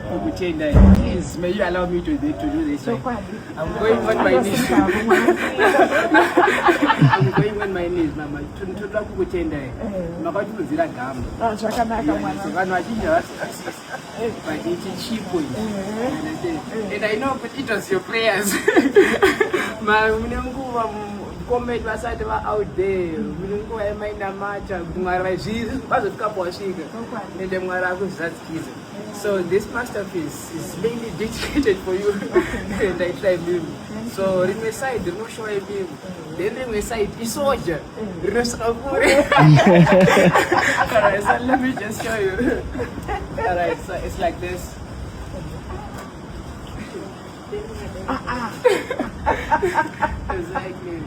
Please, may you allow me to do this? I'm going on my knees. I'm going on my knees, Mama. Toda kukutenda. Makatuluzira gamba. Zvakanaka mwana. Vanhu vachinja vachichipo. And I know but it was your prayers. Munenguva comment vasati va out there. Munenguva yemaina macha kumwara zvizi vazofika pawasvika. Ende mwari akuzidzatikiza. So this masterpiece is mainly dedicated for you. And I try him. So rimwe side rinoshowa him. Then rimwe side isoja rinosakakure. Alright, so let me just show you. Alright, so it's like this. Exactly.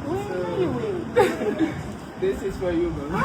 So, this is for you, Mama.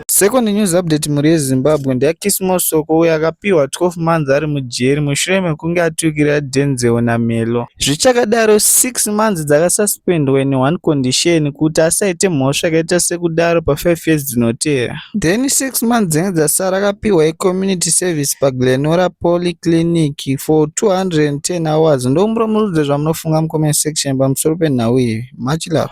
Second news update muri yeZimbabwe ndeyaKissimo Soko uyo akapiwa 12 months ari mujeri mushure mekunge atukira Denzel naMelo. Zvichakadaro 6 months dzakasuspendwa in one condition kuti asaite mhosva yakaita sekudaro pa5 years dzinotevera. Then 6 months dzinenge dzasara akapiwa community service paGlenora Polyclinic for 210 hours. Ndomuromurudze zvamunofunga mucomment section pamusoro penhau iyi. Much love.